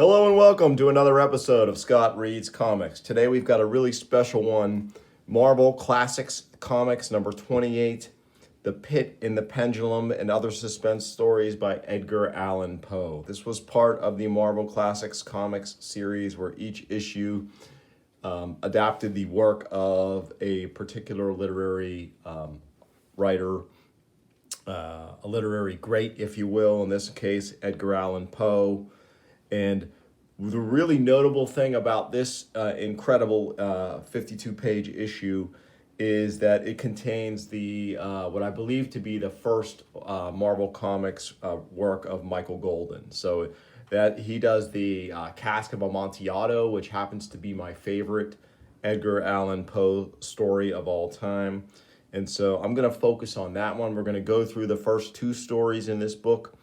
Hello and welcome to another episode of Scott Reads Comics. Today we've got a really special one, Marvel Classics Comics number 28, The Pit in the Pendulum and Other Suspense Stories by Edgar Allan Poe. This was part of the Marvel Classics Comics series where each issue adapted the work of a particular literary writer, a literary great, if you will, in this case, Edgar Allan Poe. And the really notable thing about this incredible 52-page issue is that it contains the what I believe to be the first Marvel Comics work of Michael Golden. So that he does the Cask of Amontillado, which happens to be my favorite Edgar Allan Poe story of all time. And so I'm going to focus on that one. We're going to go through the first two stories in this book.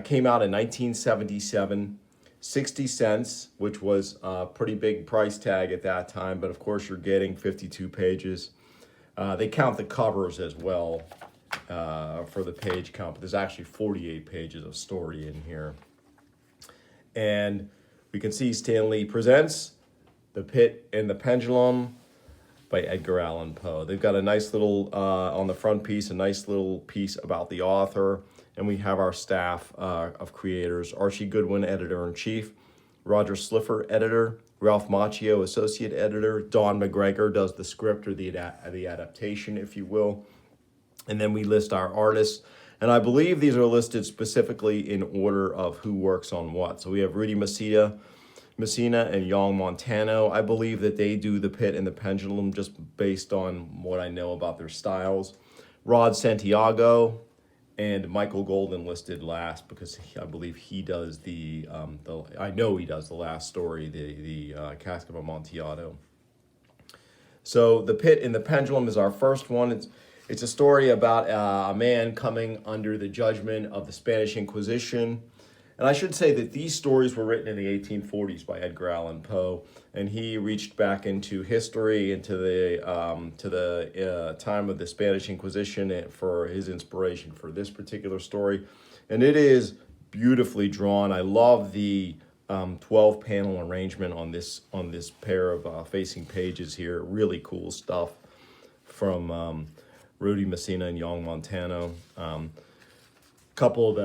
Came out in 1977. 60 cents, which was a pretty big price tag at that time, but of course you're getting 52 pages. They count the covers as well for the page count, but there's actually 48 pages of story in here. And we can see Stan Lee presents The Pit and the Pendulum by Edgar Allan Poe. They've got a nice little, on the front piece, a nice little piece about the author. And we have our staff of creators: Archie Goodwin, editor-in-chief; Roger Slifer, editor; Ralph Macchio, associate editor; Don McGregor does the script, or the adaptation, if you will. And then we list our artists. And I believe these are listed specifically in order of who works on what. So we have Rudy Messina and Young Montano. I believe that they do The Pit and the Pendulum just based on what I know about their styles. Rod Santiago and Michael Golden listed last because I believe he does I know he does the last story, the Cask of Amontillado. So The Pit and the Pendulum is our first one. It's a story about a man coming under the judgment of the Spanish Inquisition. And I should say that these stories were written in the 1840s by Edgar Allan Poe, and he reached back into history, into the time of the Spanish Inquisition for his inspiration for this particular story. And it is beautifully drawn. I love the 12-panel arrangement on this pair of facing pages here. Really cool stuff from Rudy Messina and Young Montano. Couple of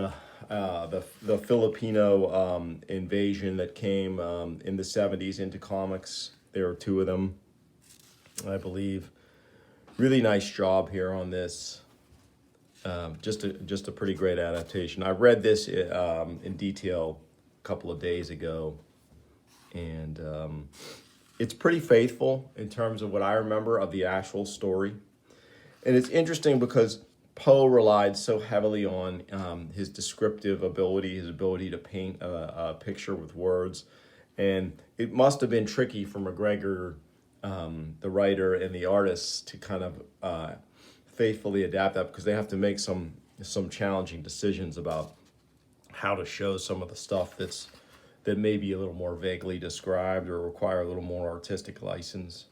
the Filipino invasion that came in the 70s into comics. There are two of them, I believe. Really nice job here on this. Just a pretty great adaptation. I read this in detail a couple of days ago, and it's pretty faithful in terms of what I remember of the actual story. And it's interesting because Poe relied so heavily on his descriptive ability, his ability to paint a picture with words. And it must have been tricky for McGregor, the writer, and the artists to kind of faithfully adapt that, because they have to make some challenging decisions about how to show some of the stuff that may be a little more vaguely described or require a little more artistic license.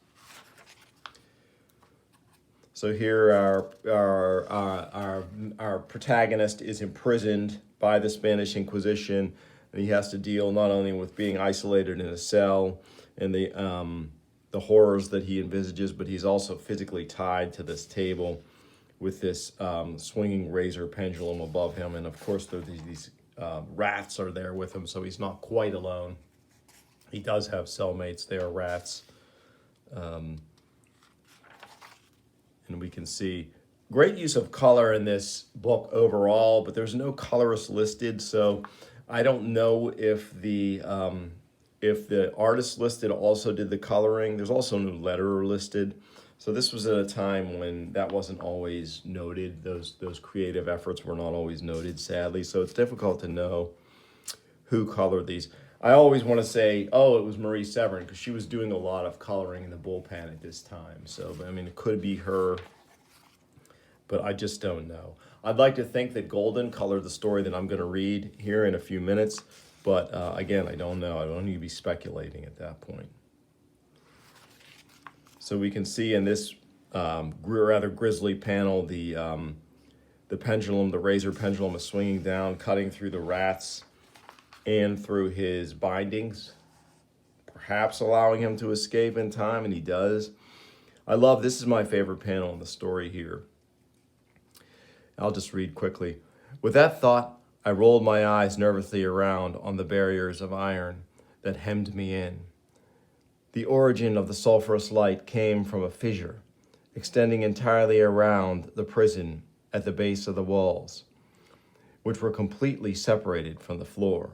So here our protagonist is imprisoned by the Spanish Inquisition, and he has to deal not only with being isolated in a cell and the horrors that he envisages, but he's also physically tied to this table with this swinging razor pendulum above him. And of course, there these rats are there with him, so he's not quite alone. He does have cellmates. They are rats. And we can see great use of color in this book overall, but there's no colorist listed, so I don't know if the artist listed also did the coloring. There's also no letterer listed, so this was at a time when that wasn't always noted. Those creative efforts were not always noted, sadly, so it's difficult to know who colored these. I always want to say, oh, it was Marie Severin, because she was doing a lot of coloring in the bullpen at this time. So, I mean, it could be her, but I just don't know. I'd like to think that Golden colored the story that I'm going to read here in a few minutes, but again, I don't know. I don't need to be speculating at that point. So we can see in this rather grisly panel, the pendulum, the razor pendulum is swinging down, cutting through the rats. and through his bindings, perhaps allowing him to escape in time, and he does. I love, this is my favorite panel in the story here. I'll just read quickly. With that thought, I rolled my eyes nervously around on the barriers of iron that hemmed me in. The origin of the sulfurous light came from a fissure, extending entirely around the prison at the base of the walls, which were completely separated from the floor.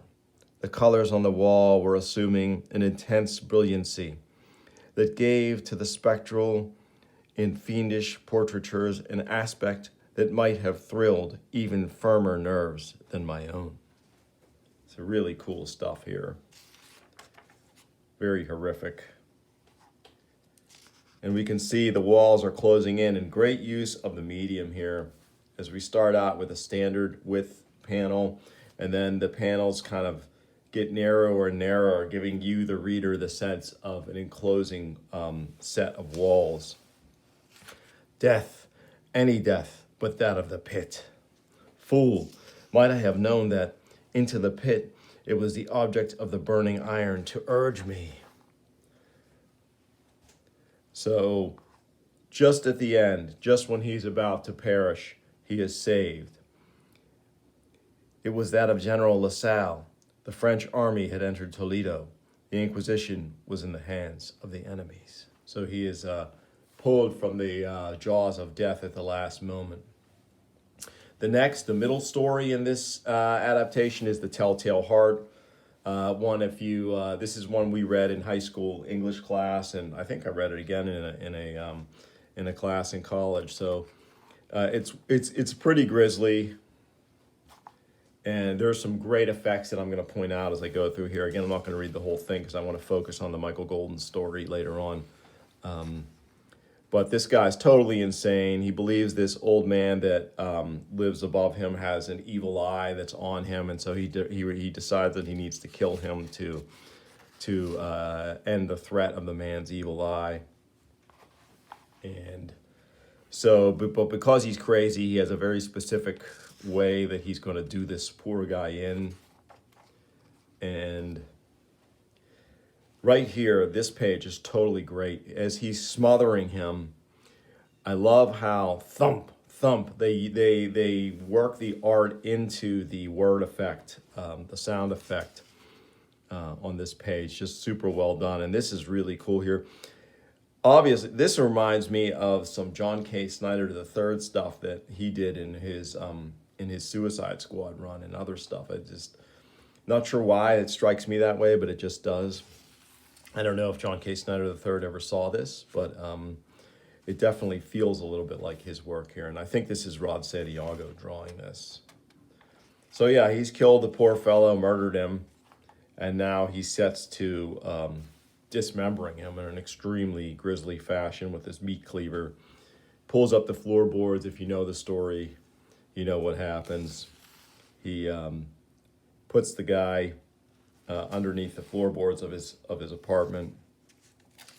The colors on the wall were assuming an intense brilliancy that gave to the spectral in fiendish portraitures an aspect that might have thrilled even firmer nerves than my own. It's really cool stuff here. Very horrific. And we can see the walls are closing in, and great use of the medium here as we start out with a standard width panel, and then the panels kind of get narrower and narrower, giving you, the reader, the sense of an enclosing set of walls. Death, any death, but that of the pit. Fool, might I have known that into the pit it was the object of the burning iron to urge me. So, just at the end, just when he's about to perish, he is saved. It was that of General LaSalle. The French army had entered Toledo. The Inquisition was in the hands of the enemies. So he is pulled from the jaws of death at the last moment. The middle story in this adaptation is The Telltale Heart. This is one we read in high school English class, and I think I read it again in a class in college. So it's pretty grisly, and there's some great effects that I'm going to point out as I go through here. Again, I'm not going to read the whole thing because I want to focus on the Michael Golden story later on. But this guy's totally insane. He believes this old man that lives above him has an evil eye that's on him, and so he decides that he needs to kill him to end the threat of the man's evil eye. And so, but because he's crazy, he has a very specific way that he's going to do this poor guy in. And right here, this page is totally great. As he's smothering him, I love how thump, thump, they work the art into the word effect, the sound effect on this page. Just super well done. And this is really cool here. Obviously, this reminds me of some John K. Snyder III stuff that he did in his Suicide Squad run and other stuff. I just not sure why it strikes me that way, but it just does. I don't know if John K. Snyder III ever saw this, but it definitely feels a little bit like his work here. And I think this is Rod Santiago drawing this. So yeah, he's killed the poor fellow, murdered him, and now he sets to dismembering him in an extremely grisly fashion with his meat cleaver. Pulls up the floorboards. If you know the story, you know what happens. He puts the guy underneath the floorboards of his apartment.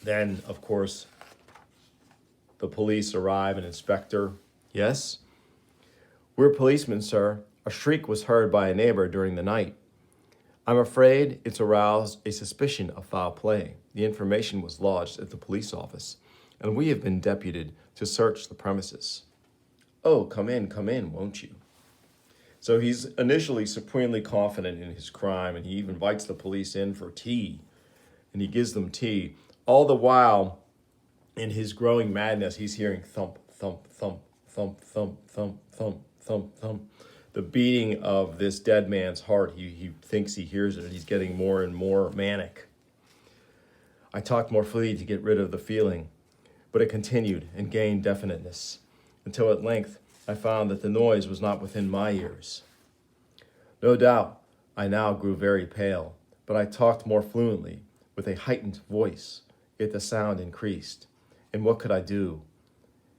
Then, of course, the police arrive. An inspector. Yes? We're policemen, sir. A shriek was heard by a neighbor during the night. I'm afraid it's aroused a suspicion of foul play. The information was lodged at the police office, and we have been deputed to search the premises. Oh, come in, won't you? So he's initially supremely confident in his crime, and he even invites the police in for tea, and he gives them tea. All the while, in his growing madness, he's hearing thump, thump, thump, thump, thump, thump, thump, thump, thump. The beating of this dead man's heart. He thinks he hears it, and he's getting more and more manic. I talked more freely to get rid of the feeling, but it continued and gained definiteness, until at length I found that the noise was not within my ears. No doubt, I now grew very pale, but I talked more fluently, with a heightened voice, yet the sound increased. And what could I do?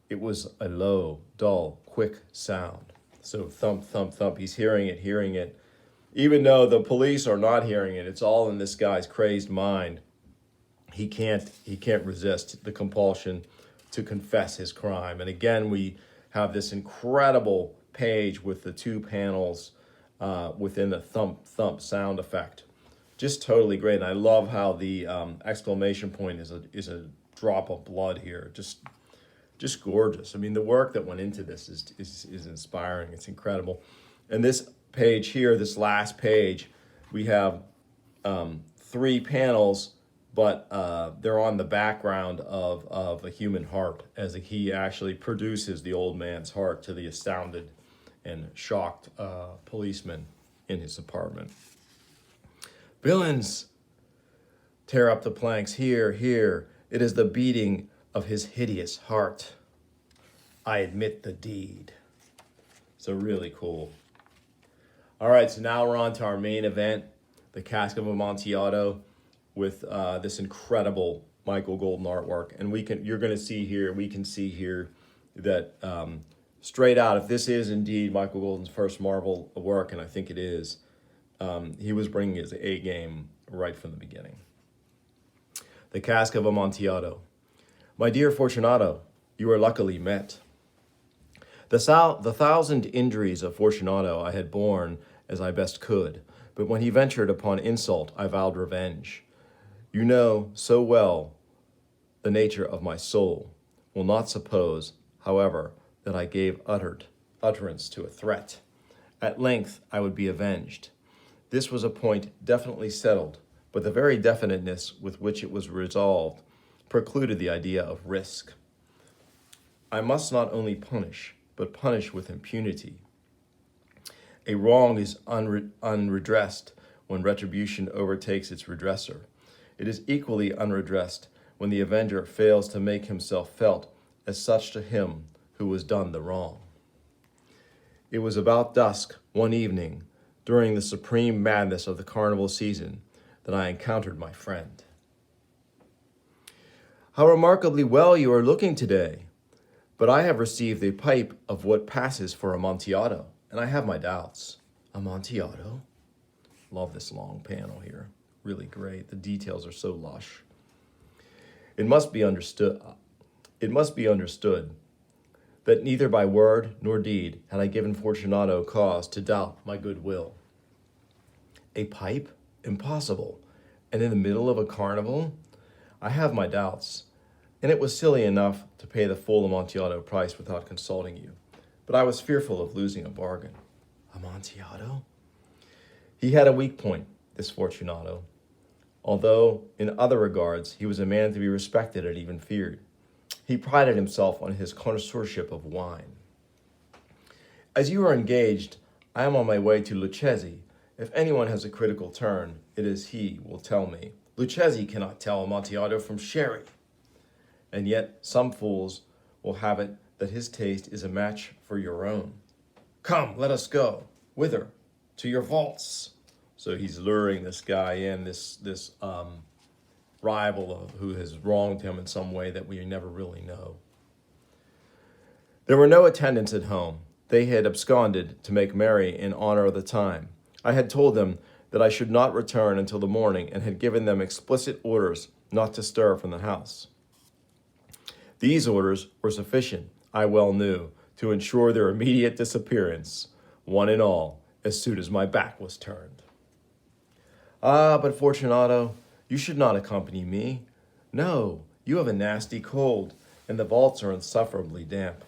It was a low, dull, quick sound. So thump, thump, thump, he's hearing it. Even though the police are not hearing it, it's all in this guy's crazed mind. He can't resist the compulsion to confess his crime. And again, we have this incredible page with the two panels within the thump thump sound effect. Just totally great. And I love how the exclamation point is a drop of blood here. Just gorgeous. I mean, the work that went into this is inspiring. It's incredible. And this page here, this last page, we have 3 panels, but they're on the background of a human heart as he actually produces the old man's heart to the astounded and shocked policeman in his apartment. Villains, tear up the planks here, here. It is the beating of his hideous heart. I admit the deed. So really cool. All right, so now we're on to our main event, the Cask of Amontillado, with this incredible Michael Golden artwork. And we can see here that straight out, if this is indeed Michael Golden's first Marvel work, and I think it is, he was bringing his A game right from the beginning. The Cask of Amontillado. My dear Fortunato, you are luckily met. The 1,000 injuries of Fortunato I had borne as I best could, but when he ventured upon insult, I vowed revenge. You know so well the nature of my soul. Will not suppose, however, that I gave utterance to a threat. At length I would be avenged. This was a point definitely settled, but the very definiteness with which it was resolved precluded the idea of risk. I must not only punish, but punish with impunity. A wrong is unredressed when retribution overtakes its redresser. It is equally unredressed when the avenger fails to make himself felt as such to him who was done the wrong. It was about dusk one evening, during the supreme madness of the carnival season, that I encountered my friend. How remarkably well you are looking today, but I have received a pipe of what passes for Amontillado, and I have my doubts. Amontillado? Love this long panel here. Really great. The details are so lush. It must be understood that neither by word nor deed had I given Fortunato cause to doubt my goodwill. A pipe? Impossible. And in the middle of a carnival? I have my doubts, and it was silly enough to pay the full Amontillado price without consulting you, but I was fearful of losing a bargain. Amontillado? He had a weak point, this Fortunato, although in other regards he was a man to be respected and even feared. He prided himself on his connoisseurship of wine. As you are engaged, I am on my way to Lucchesi. If anyone has a critical turn, it is he will tell me. Lucchesi cannot tell Amontillado from sherry. And yet some fools will have it that his taste is a match for your own. Come, let us go. Whither? To your vaults. So he's luring this guy in, this rival who has wronged him in some way that we never really know. There were no attendants at home. They had absconded to make merry in honor of the time. I had told them that I should not return until the morning and had given them explicit orders not to stir from the house. These orders were sufficient, I well knew, to ensure their immediate disappearance, one and all, as soon as my back was turned. Ah, but Fortunato, you should not accompany me. No, you have a nasty cold, and the vaults are insufferably damp.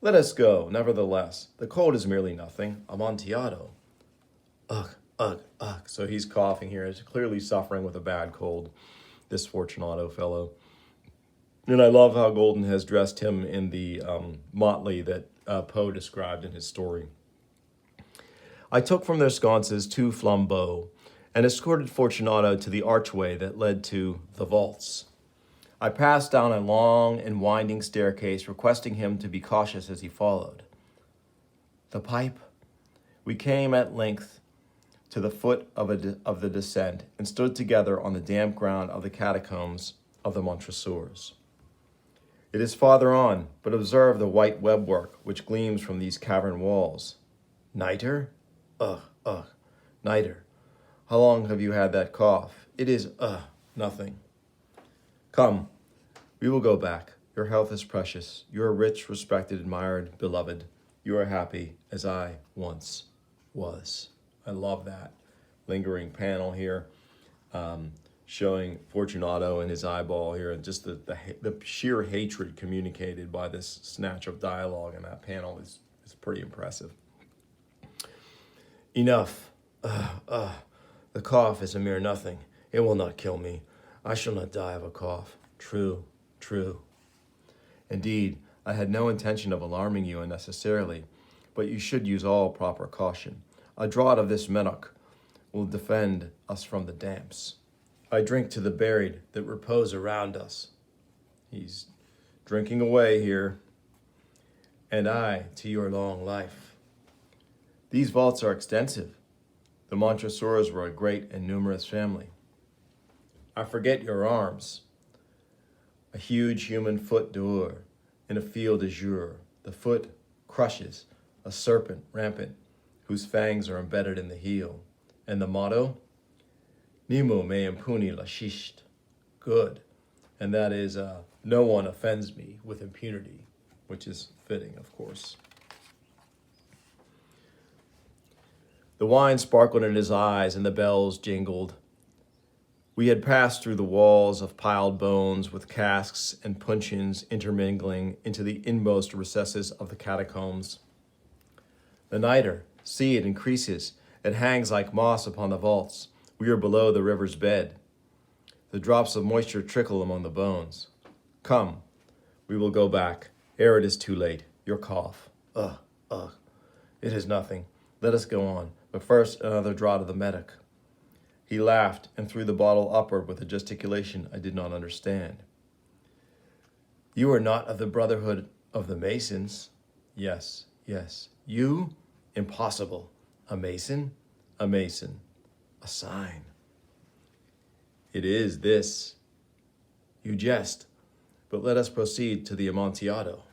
Let us go, nevertheless. The cold is merely nothing. Amontillado. Ugh, ugh, ugh. So he's coughing here. He's clearly suffering with a bad cold, this Fortunato fellow. And I love how Golden has dressed him in the motley that Poe described in his story. I took from their sconces 2 flambeaux and escorted Fortunato to the archway that led to the vaults. I passed down a long and winding staircase, requesting him to be cautious as he followed. The pipe? We came at length to the foot of the descent and stood together on the damp ground of the catacombs of the Montresors. It is farther on, but observe the white webwork which gleams from these cavern walls. Nitre? Ugh, ugh, nitre. How long have you had that cough? It is, nothing. Come, we will go back. Your health is precious. You are rich, respected, admired, beloved. You are happy, as I once was. I love that lingering panel here, showing Fortunato and his eyeball here, and just the sheer hatred communicated by this snatch of dialogue in that panel is pretty impressive. Enough. The cough is a mere nothing. It will not kill me. I shall not die of a cough. True, true. Indeed, I had no intention of alarming you unnecessarily, but you should use all proper caution. A draught of this Medoc will defend us from the damps. I drink to the buried that repose around us. He's drinking away here. And I to your long life. These vaults are extensive. The Montresors were a great and numerous family. I forget your arms. A huge human foot d'or in a field azure. The foot crushes a serpent rampant whose fangs are embedded in the heel. And the motto? Nemo me impuni lascit. Good. And that is, no one offends me with impunity, which is fitting, of course. The wine sparkled in his eyes and the bells jingled. We had passed through the walls of piled bones with casks and puncheons intermingling into the inmost recesses of the catacombs. The nitre, see it increases. It hangs like moss upon the vaults. We are below the river's bed. The drops of moisture trickle among the bones. Come, we will go back, ere it is too late. Your cough. Ugh. It is nothing. Let us go on. But first, another draught of the Medoc. He laughed and threw the bottle upward with a gesticulation I did not understand. You are not of the Brotherhood of the Masons? Yes. You? Impossible. A Mason? A Mason. A sign. It is this. You jest, but let us proceed to the Amontillado.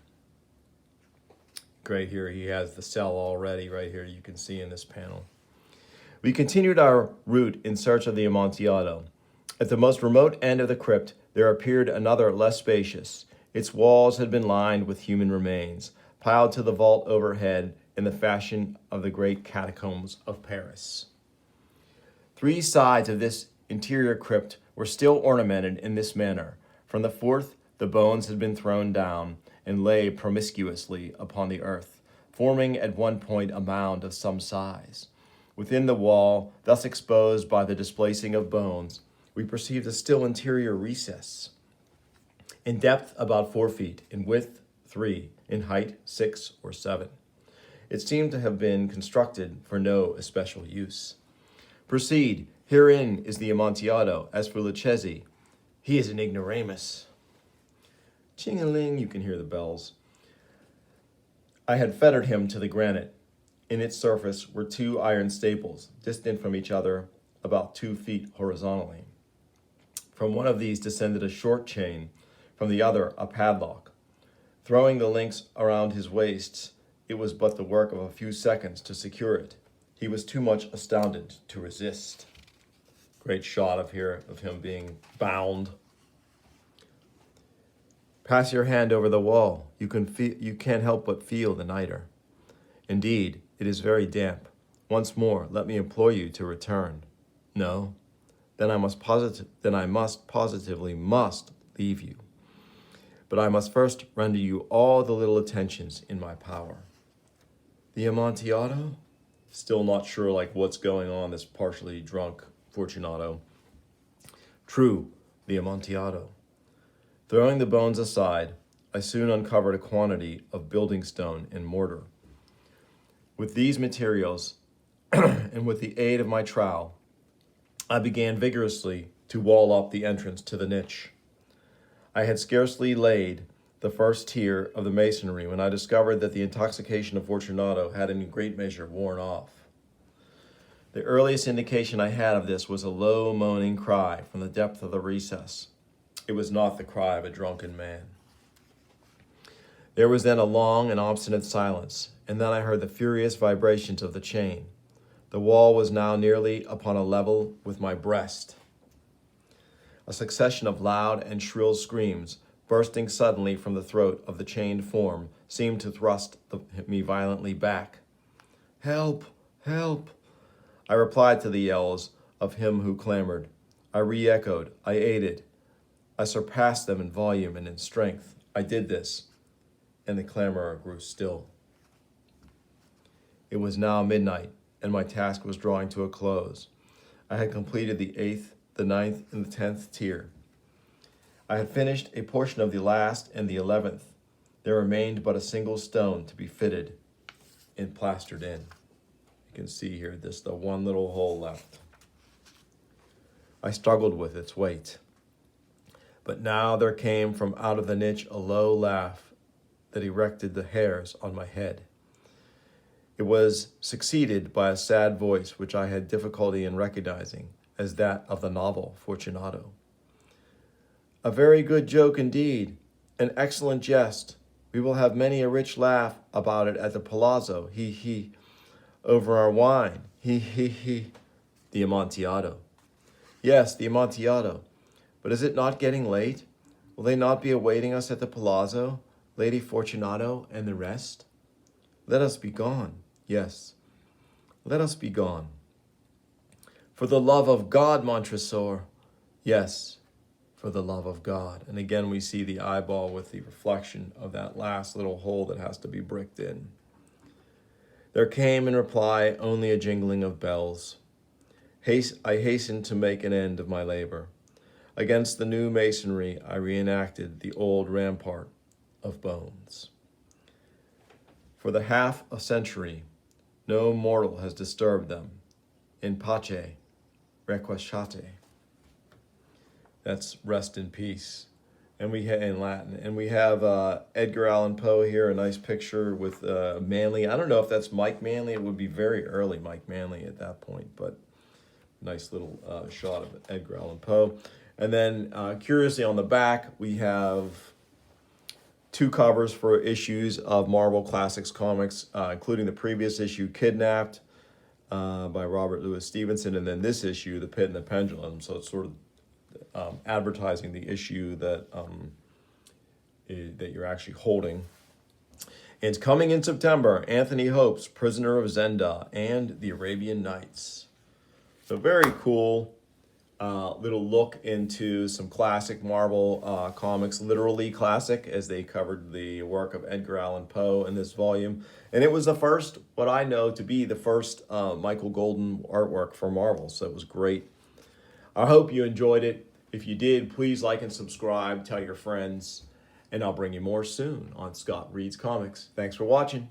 Great, here he has the cell already, right here you can see in this panel. We continued our route in search of the Amontillado. At the most remote end of the crypt, there appeared another less spacious. Its walls had been lined with human remains, piled to the vault overhead in the fashion of the great catacombs of Paris. 3 sides of this interior crypt were still ornamented in this manner. From the fourth, the bones had been thrown down and lay promiscuously upon the earth, forming at one point a mound of some size. Within the wall, thus exposed by the displacing of bones, we perceived a still interior recess. In depth about 4 feet, in width 3, in height 6 or 7. It seemed to have been constructed for no especial use. Proceed. Herein is the Amontillado. As for Lucchesi, he is an ignoramus. Ching-a-ling, you can hear the bells. I had fettered him to the granite. In its surface were 2 iron staples, distant from each other about 2 feet horizontally. From one of these descended a short chain, from the other a padlock. Throwing the links around his waist, it was but the work of a few seconds to secure it. He was too much astounded to resist. Great shot of him being bound. Pass your hand over the wall. You can't help but feel the nitre. Indeed, it is very damp. Once more, let me implore you to return. No? Then I must positively leave you. But I must first render you all the little attentions in my power. The Amontillado? Still not sure what's going on, this partially drunk Fortunato. True, the Amontillado. Throwing the bones aside, I soon uncovered a quantity of building stone and mortar. With these materials, and with the aid of my trowel, I began vigorously to wall up the entrance to the niche. I had scarcely laid the first tier of the masonry when I discovered that the intoxication of Fortunato had in great measure worn off. The earliest indication I had of this was a low moaning cry from the depth of the recess. It was not the cry of a drunken man. There was then a long and obstinate silence, and then I heard the furious vibrations of the chain. The wall was now nearly upon a level with my breast. A succession of loud and shrill screams, bursting suddenly from the throat of the chained form, seemed to thrust me violently back. Help! Help! I replied to the yells of him who clamored. I re-echoed. I aided. I surpassed them in volume and in strength. I did this, and the clamorer grew still. It was now midnight, and my task was drawing to a close. I had completed the 8th, the 9th, and the 10th tier. I had finished a portion of the last and the 11th. There remained but a single stone to be fitted and plastered in. You can see here, the one little hole left. I struggled with its weight. But now there came from out of the niche a low laugh that erected the hairs on my head. It was succeeded by a sad voice which I had difficulty in recognizing as that of the novel Fortunato. A very good joke indeed, an excellent jest. We will have many a rich laugh about it at the Palazzo, he, over our wine, he. The Amontillado. Yes, the Amontillado. But is it not getting late? Will they not be awaiting us at the Palazzo, Lady Fortunato and the rest? Let us be gone. Yes, let us be gone. For the love of God, Montresor. Yes, for the love of God. And again, we see the eyeball with the reflection of that last little hole that has to be bricked in. There came in reply only a jingling of bells. I hastened to make an end of my labor. Against the new masonry, I reenacted the old rampart of bones. For the half a century, no mortal has disturbed them. In pace, requiescate. That's rest in peace. And we in Latin. And we have Edgar Allan Poe here, a nice picture with Manly. I don't know if that's Mike Manley. It would be very early Mike Manley at that point, but nice little shot of Edgar Allan Poe. And then curiously on the back, we have 2 covers for issues of Marvel Classics comics, including the previous issue, Kidnapped, by Robert Louis Stevenson, and then this issue, The Pit and the Pendulum. So it's sort of advertising the issue that you're actually holding. It's coming in September, Anthony Hope's Prisoner of Zenda and The Arabian Nights. So very cool little look into some classic Marvel comics, literally classic, as they covered the work of Edgar Allan Poe in this volume. And it was the first, what I know to be the first Michael Golden artwork for Marvel. So it was great. I hope you enjoyed it. If you did, please like and subscribe, tell your friends, and I'll bring you more soon on Scott Reads Comics. Thanks for watching.